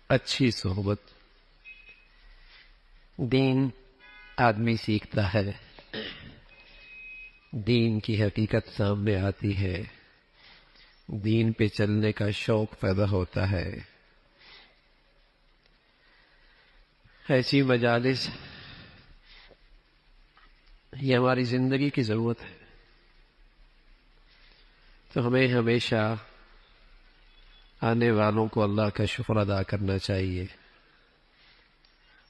اچھی صحبت دین آدمی سیکھتا ہے، دین کی حقیقت سامنے آتی ہے، دین پہ چلنے کا شوق پیدا ہوتا ہے۔ ایسی مجالس یہ ہماری زندگی کی ضرورت ہے، تو ہمیں ہمیشہ آنے والوں کو اللہ کا شکر ادا کرنا چاہیے،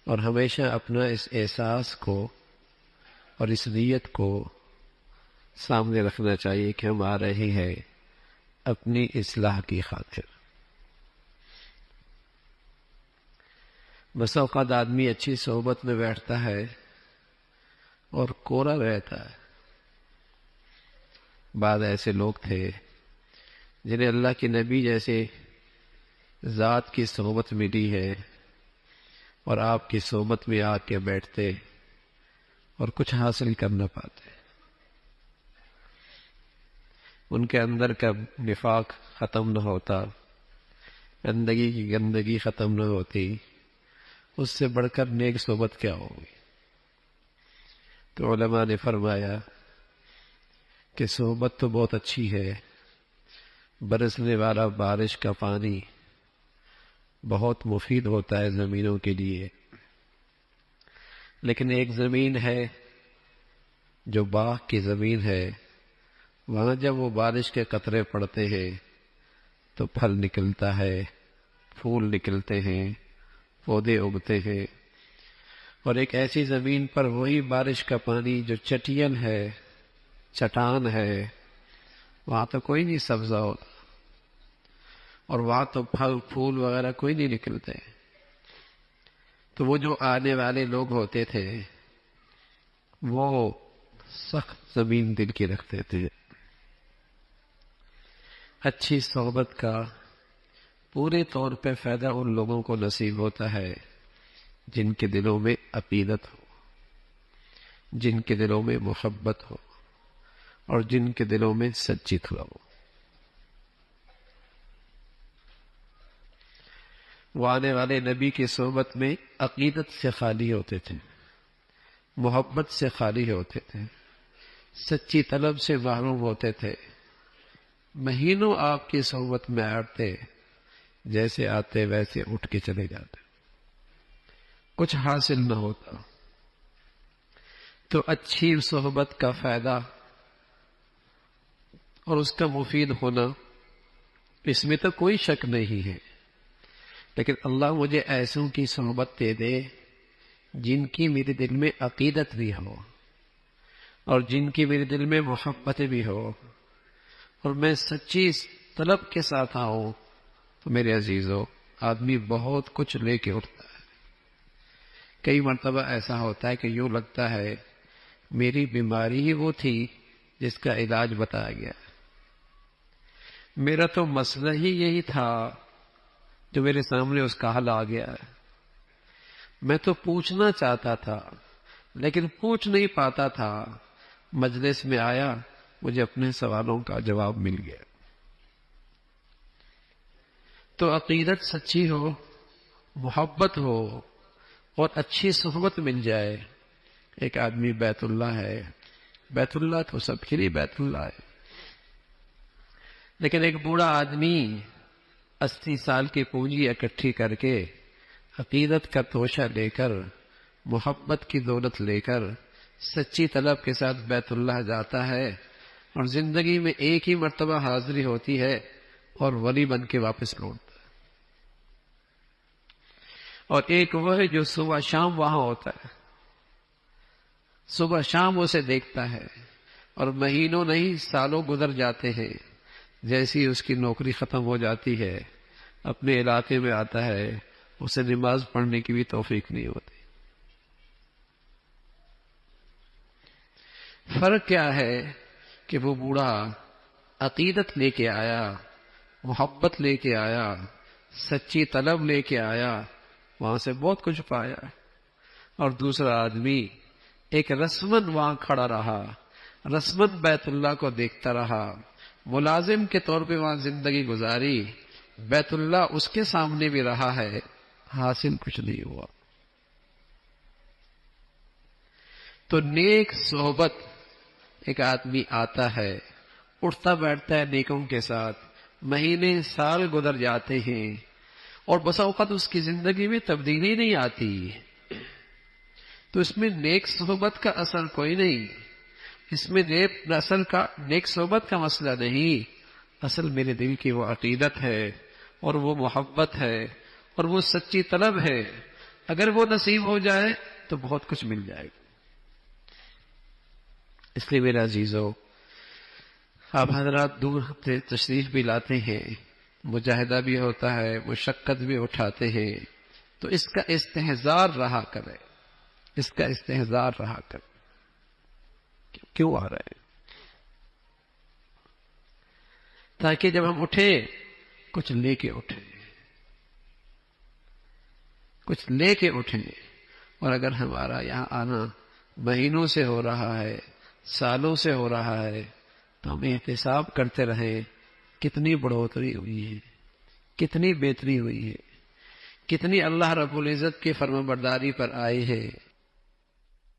اور ہمیشہ اپنا اس احساس کو اور اس نیت کو سامنے رکھنا چاہیے کہ ہم آ رہے ہیں اپنی اصلاح کی خاطر۔ بس اوقات آدمی اچھی صحبت میں بیٹھتا ہے اور کورا رہتا ہے۔ بعض ایسے لوگ تھے جنہیں اللہ کے نبی جیسے ذات کی صحبت ملی ہے، اور آپ کی صحبت میں آ کے بیٹھتے اور کچھ حاصل کر نہ پاتے۔ ان کے اندر کا نفاق ختم نہ ہوتا، گندگی کی گندگی ختم نہ ہوتی، اس سے بڑھ کر نیک صحبت کیا ہوگی؟ تو علماء نے فرمایا کہ صحبت تو بہت اچھی ہے، برسنے والا بارش کا پانی بہت مفید ہوتا ہے زمینوں کے لیے، لیکن ایک زمین ہے جو باغ کی زمین ہے، وہاں جب وہ بارش کے قطرے پڑتے ہیں تو پھل نکلتا ہے، پھول نکلتے ہیں، پودے اگتے ہیں۔ اور ایک ایسی زمین پر وہی بارش کا پانی جو چٹین ہے، چٹان ہے، وہاں تو کوئی نہیں سبزہ ہوتا، اور وہاں تو پھل پھول وغیرہ کوئی نہیں نکلتے۔ تو وہ جو آنے والے لوگ ہوتے تھے وہ سخت زمین دل کی رکھتے تھے۔ اچھی صحبت کا پورے طور پہ فائدہ ان لوگوں کو نصیب ہوتا ہے جن کے دلوں میں عقیدت ہو، جن کے دلوں میں محبت ہو، اور جن کے دلوں میں سچی طلب ہو۔ وہ آنے والے نبی کی صحبت میں عقیدت سے خالی ہوتے تھے، محبت سے خالی ہوتے تھے، سچی طلب سے محروم ہوتے تھے۔ مہینوں آپ کی صحبت میں آتے، جیسے آتے ویسے اٹھ کے چلے جاتے، کچھ حاصل نہ ہوتا۔ تو اچھی صحبت کا فائدہ اور اس کا مفید ہونا، اس میں تو کوئی شک نہیں ہے، لیکن اللہ مجھے ایسوں کی صحبت دے دے جن کی میرے دل میں عقیدت بھی ہو، اور جن کی میرے دل میں محبت بھی ہو، اور میں سچی طلب کے ساتھ آؤں، تو میرے عزیزو آدمی بہت کچھ لے کے اٹھتا ہے۔ کئی مرتبہ ایسا ہوتا ہے کہ یوں لگتا ہے میری بیماری ہی وہ تھی جس کا علاج بتایا گیا، میرا تو مسئلہ ہی یہی تھا جو میرے سامنے اس کا حل آ گیا ہے۔ میں تو پوچھنا چاہتا تھا لیکن پوچھ نہیں پاتا تھا، مجلس میں آیا، مجھے اپنے سوالوں کا جواب مل گیا۔ تو عقیدت سچی ہو، محبت ہو، اور اچھی صحبت مل جائے۔ ایک آدمی بیت اللہ ہے، بیت اللہ تو سب کے لیے بیت اللہ ہے، لیکن ایک بوڑھا آدمی 80 سال کی پونجی اکٹھی کر کے، عقیدت کا توشہ لے کر، محبت کی دولت لے کر، سچی طلب کے ساتھ بیت اللہ جاتا ہے، اور زندگی میں ایک ہی مرتبہ حاضری ہوتی ہے اور ولی بن کے واپس لوٹتا ہے۔ اور ایک وہ ہے جو صبح شام وہاں ہوتا ہے، صبح شام اسے دیکھتا ہے، اور مہینوں نہیں سالوں گزر جاتے ہیں، جیسی اس کی نوکری ختم ہو جاتی ہے اپنے علاقے میں آتا ہے، اسے نماز پڑھنے کی بھی توفیق نہیں ہوتی۔ فرق کیا ہے کہ وہ بوڑھا عقیدت لے کے آیا، محبت لے کے آیا، سچی طلب لے کے آیا، وہاں سے بہت کچھ پایا، اور دوسرا آدمی ایک رسمن وہاں کھڑا رہا، رسمن بیت اللہ کو دیکھتا رہا، ملازم کے طور پہ وہاں زندگی گزاری، بیت اللہ اس کے سامنے بھی رہا ہے حاصل کچھ نہیں ہوا. تو نیک صحبت، ایک آدمی آتا ہے، اٹھتا بیٹھتا ہے نیکوں کے ساتھ، مہینے سال گزر جاتے ہیں اور بسا اوقات اس کی زندگی میں تبدیلی نہیں آتی، تو اس میں نیک صحبت کا اثر کوئی نہیں. اس میں نیک صحبت کا مسئلہ نہیں، اصل میرے دل کی وہ عقیدت ہے اور وہ محبت ہے اور وہ سچی طلب ہے. اگر وہ نصیب ہو جائے تو بہت کچھ مل جائے گا. اس لیے میرے عزیزو، آپ حضرات دور سے تشریف بھی لاتے ہیں، مجاہدہ بھی ہوتا ہے، مشقت بھی اٹھاتے ہیں، تو اس کا استحضار رہا کرے، اس کا استحضار رہا کرے. کیوں آ رہے ہیں؟ تاکہ جب ہم اٹھیں کچھ لے کے اٹھیں، کچھ لے کے اٹھیں. اور اگر ہمارا یہاں آنا مہینوں سے ہو رہا ہے، سالوں سے ہو رہا ہے، تو ہم احتساب کرتے رہیں کتنی بڑھوتری ہوئی ہے، کتنی بہتری ہوئی ہے، کتنی اللہ رب العزت کی فرمانبرداری پر آئی ہے.